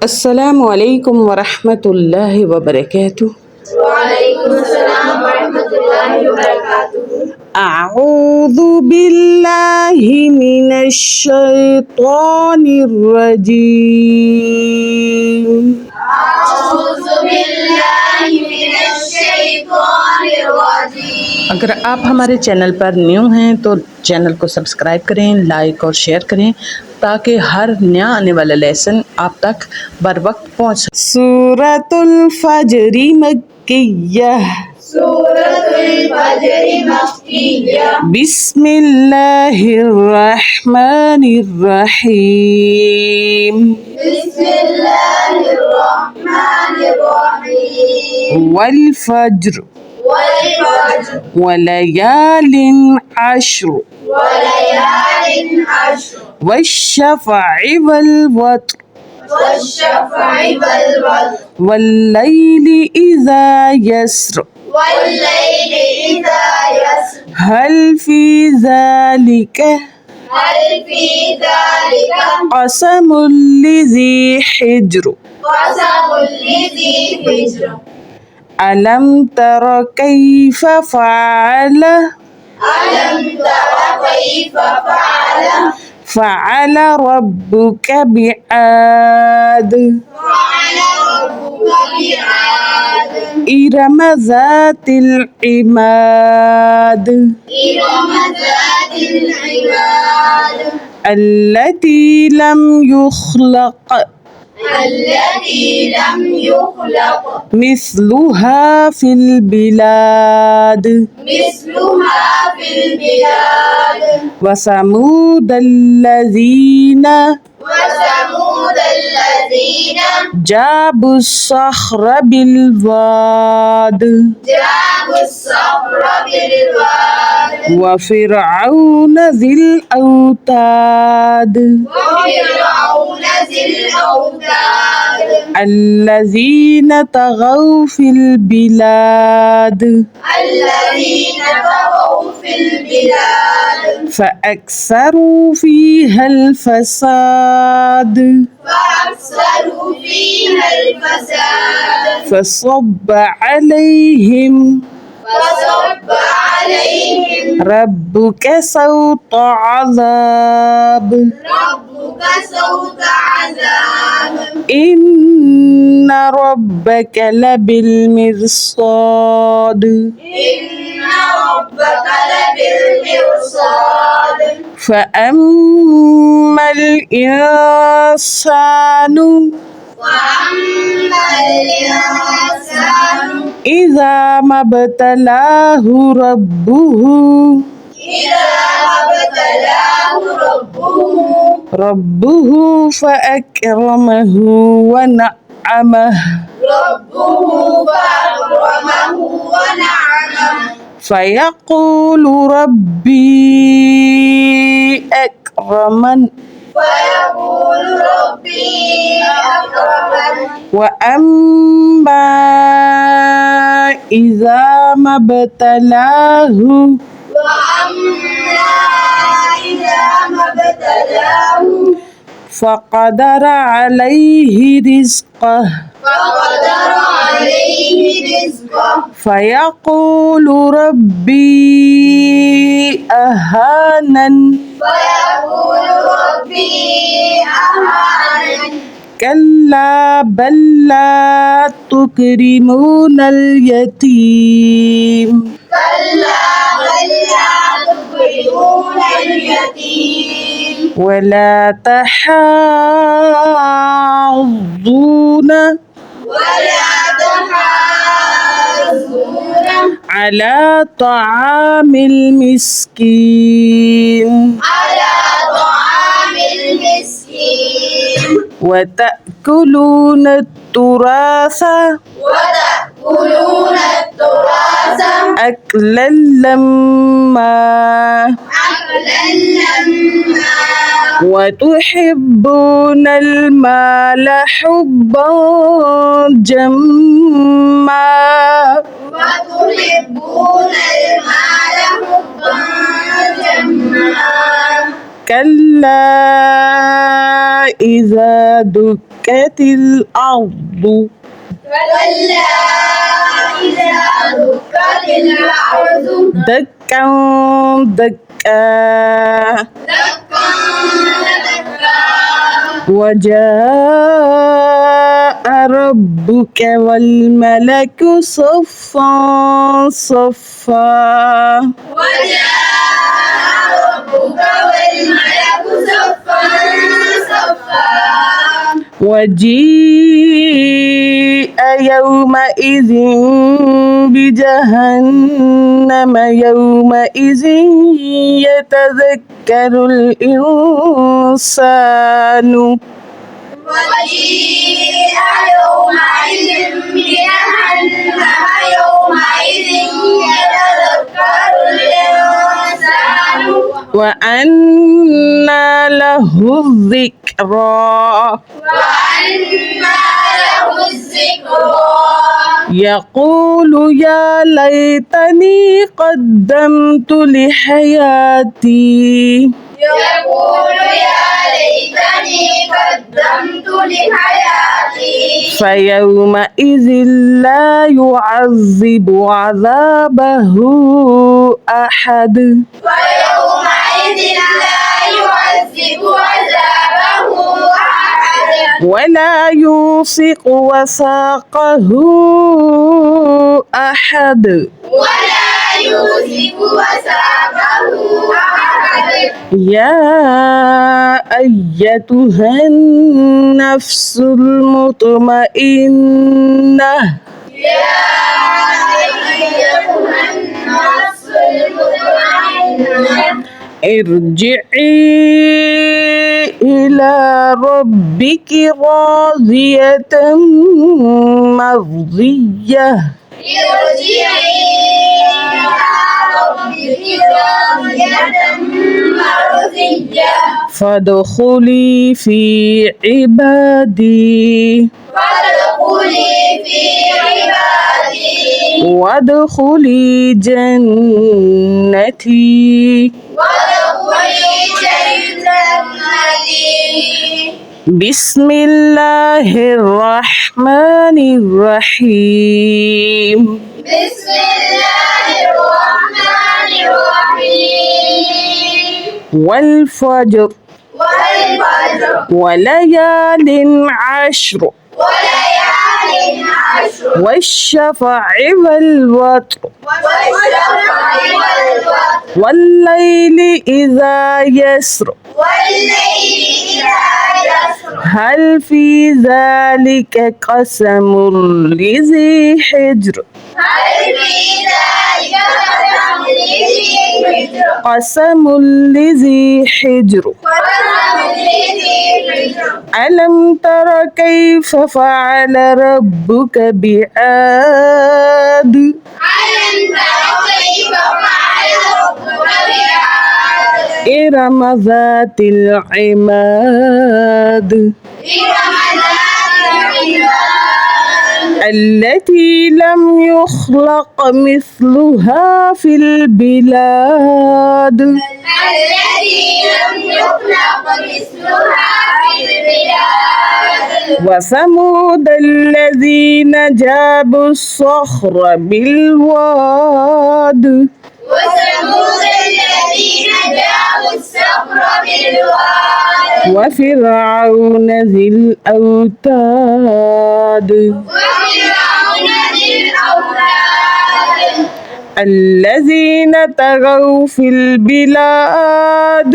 अस्सलामु अलैकुम वरहमतुल्लाहि वबरकातुह। वालेकुमुस्सलाम वरहमतुल्लाहि वबरकातुहू। अऊज़ु बिल्लाहि मिनश शैतानिर रजीम। अऊज़ु बिल्लाहि मिनश शैतानिर रजीम। अगर आप हमारे चैनल पर न्यू हैं तो चैनल को सब्सक्राइब करें, लाइक और शेयर करें ताकि हर नया आने वाला लेसन आप तक बर वक्त पहुँच सके। सूरतुल फजरी मक्किय्यह। सूरतुल फजरी मक्किय्यह। बिस्मिल्लाहिर्रहमानिर्रहीम। बिस्मिल्लाहिर्रहमानिर्रहीम। वल फज्र वल्फज्र वलयालिन अश्र वलयालिन अश्र वश्शफ़अ वल वत्र वश्शफ़अ वल्वत्र वल्लैलि इज़ा यस्र वल्लैलि इज़ा यस्र हल फी ज़ालिका हल फी ज़ालिका क़समुल लिज़ी हिज्र क़समुल लिज़ी हिज्र। अलम तर कैफ़ फ़अल अलम तरा कैफ़ फ़अल फ़अल रब्बुक बिआद फ़अल रब्बुका बिआद इरम ज़ातिल इमाद इरम ज़ातिल इमाद अल्लती लम युख़लक़ अल्लती लम युख़लक़ मिस्लुहा फिल बिलाद मिस्लुहा फिल बिलाद वसमूदल्लज़ीन वसमूदल्लज़ीन जाबुस्सख्र बिलवाद जाबुस्सख्र बिलवाद वफ़िरऔन ज़िल औताद वफ़िरऔन ज़िल औताद अल्लज़ीन तग़ौ फिल बिलाद अल्लज़ीन तग़ौ फिल बिलाद फ़अक्सरू फ़ीहल फ़साद फ़अक्सरू फ़ीहल फ़साद फ़सब्ब अलैहिम फसब्ब अलैहिम रब्बुक सौत अज़ाब रब्बुका सौत अज़ाब इन्न रब्बक लबिल मिरसाद इन्न रब्बका लबिल मिरसाद फ़अम्मल इंसानु वअम्मल इंसानु इज़ा मब्तलाहु रब्बुहु इज़ा मब्तलाहु रब्बुहु फ़अक्रमहु वनअमह रब्बुहु फअक्रमहु वनअमह फ़यक़ूलु रब्बी अक्रमन फयक़ूलु रब्बी अक्रमन वअम्मा इज़ा मब्तलाहु वअम्मा इज़ा मब्तलाहु फ़क़दर अलैहि रिज़्क़ह फक़दर अलैहि रिज़्क़ह फ़यक़ूलु रब्बी अहानन फयक़ूलु रब्बी अहानन कल्ला बल ला तुकरिमूनल यतीम कल्ला बल ला तुकरिमूनल यतीम वला तहाज़्ज़ून वला तहाज़्ज़ून अला तआमिल मिस्कीन अला तआमिल मिस्कीन वतअकुलून तुरास वतअकुलून तुरास अकलन लम्मा अकलन लम्मा वतुहिब्बून المال حبا जम्मा وتحبون المال حبا جما كلا إذا دكت الأرض كلا إذا دكت الأرض دكا دكا دكا دكا وجاء ربك والملك صفا صفا وجاء ربك والملك صفا صفا وجيء يومئذ بجهنم يومئذ يتذكر الإنسان وجيء يومئذ بجهنم يومئذ يتذكر الإنسان وأنى له الذكرى وأنى له الذكرى يقول يا ليتني قدمت لحياتي يقول يا ليتني قدمت لحياتي فيومئذ لا يعذب عذابه أحد ويومئذ لا يعذب عذابه أحد ولا يوثق وثاقه أحد ولا يوثق وثاقه أحد يا أيتها النفس المطمئنة يا أيتها النفس المطمئنة ارجعي إلى ربك راضية مرضية ارجعي إلى ربك راضية مرضية فادخلي في عبادي فادخلي في عبادي وادخلي جنتي وادخلي جنتي بسم الله الرحمن الرحيم بسم الله الرحمن الرحيم والفجر والفجر وليال عشر وليال عشر والشفع والوتر والشفع والوتر والليل إذا يسر والليل إذا يسر هل في ذلك قسم لذي حجر هل في ذلك قسم لذي حجر قسم لذي حجر قسم لذي حجر ألم تر كيف فعل ربك بعاد ألم تر كيف فعل ربك بعاد إرم ذات العماد إرم ذات العماد التي لم يخلق مثلها في البلاد التي لم يخلق مثلها في البلاد وثمود الذين جابوا الصخر بالواد وثمود الذين جابوا الصخر بالواد وفرعون ذي الأوتاد وفرعون ذي الأولاد الذين طغوا في البلاد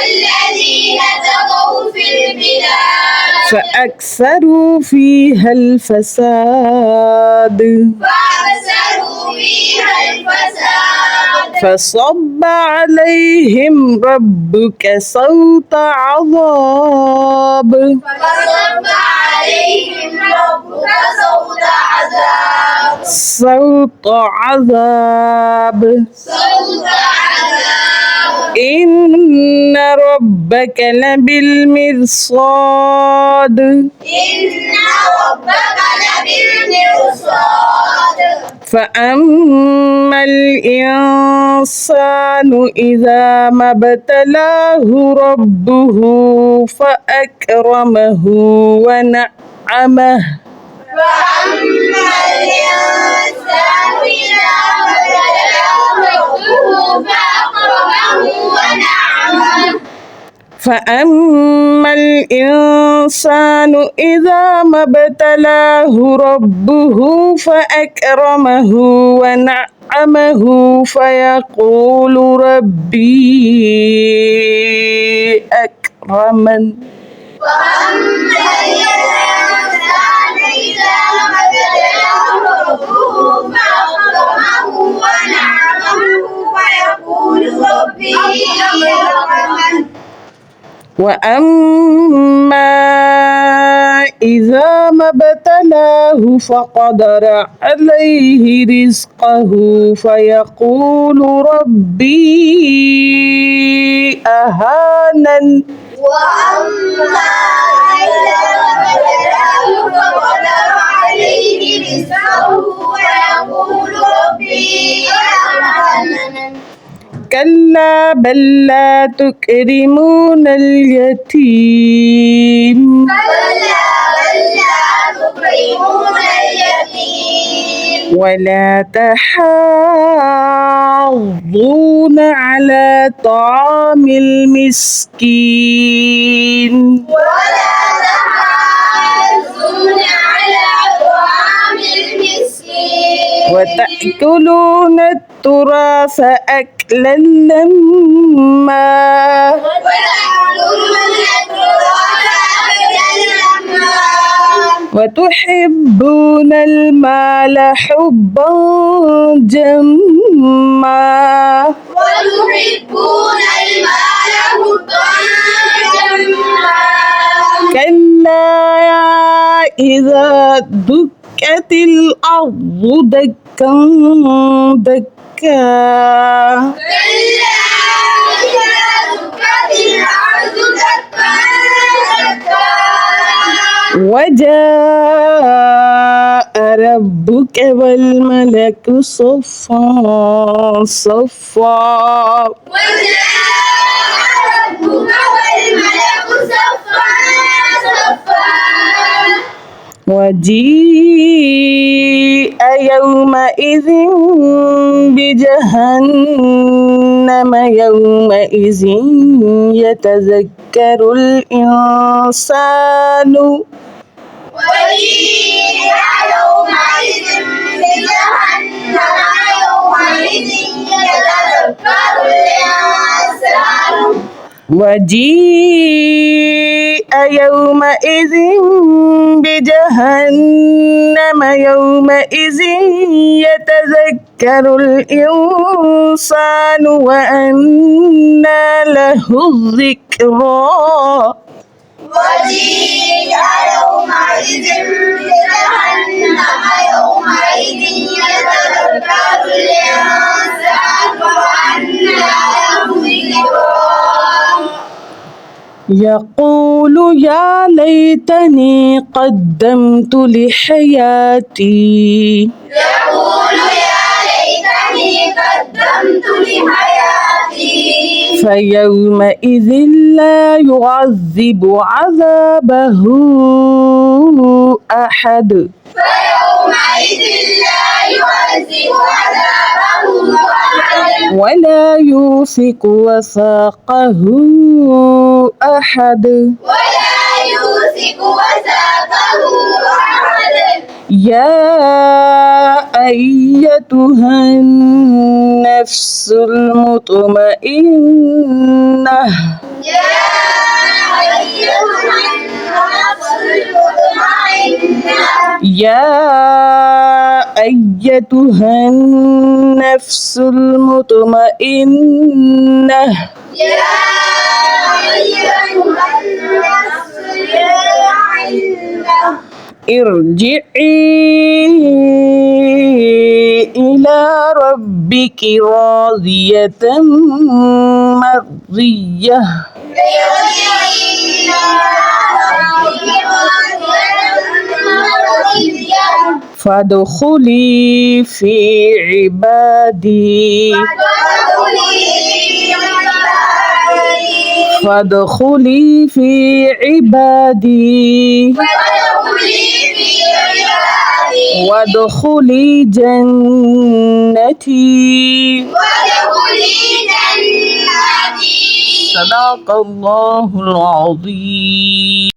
الذين طغوا في البلاد فأكثروا فيها الفساد فأكثروا فيها الفساد فصب عليهم ربك صوت عذاب فصب عليهم ربك صوت عذاب صوت عذاب صوت عذاب إن ربك لبالمرصاد إن ربك لبالمرصاد فأما الإنسان إذا ما ابتلاه ربه فأكرمه ونعمه فأما الإنسان إذا ما ابتلاه ربه فأكرمه ونعمه فأما الإنسان إذا ما ابتلاه ربه فأكرمه ونعمه فيقول ربي أكرمن وأما الإنسان إذا ما ابتلاه ربه فأكرمه ونعمه فيقول ربي أكرمن وأما إذا ما ابتلاه فقدر عليه رزقه فيقول ربي أهانن وأما إذا ما ابتلاه فقدر عليه رزقه فيقول ربي أهانن كلا بل لا تكرمون اليتيم كلا بل لا تكرمون اليتيم ولا تحاضون على طعام المسكين ولا تحاضون على طعام المسكين وتأكلون التراث أكلا لما وتأكلون التراث أكلا لما وتحبون المال حبا جما وتحبون المال حبا جما كلا إذا دكت الأرض دكا دكا كلا إذا دكت الأرض دكا دكا وجاء ربك والملك صفا صفا وجاء ربك والملك صفا صفا وجيء يومئذ بجهنم يومئذ يتذكر الإنسان وجيء يومئذ بجهنم يومئذ يتذكر الإنسان وجيء يومئذ بجهنم يومئذ يتذكر الإنسان وأنى له الذكرى وجيء يومئذ بجهنم يومئذ يتذكر الإنسان وأنى له الذكرى يقول يا ليتني قدمت لحياتي يقول يا ليتني قدمت لحياتي فيومئذ لا يعذب عذابه أحد فيومئذ لا يعذب عذابه أحد ولا يوثق وثاقه أحد ولا يوثق وثاقه أحد يا أيتها النفس المطمئنة يا أيتها النفس المطمئنة يا أيتها النفس المطمئنة يا أيتها النفس المطمئنة ارجعي إلى ربك ربك راضية مرضية فادخلي في عبادي فادخلي في عبادي وادخلي جنتي صدق الله العظيم.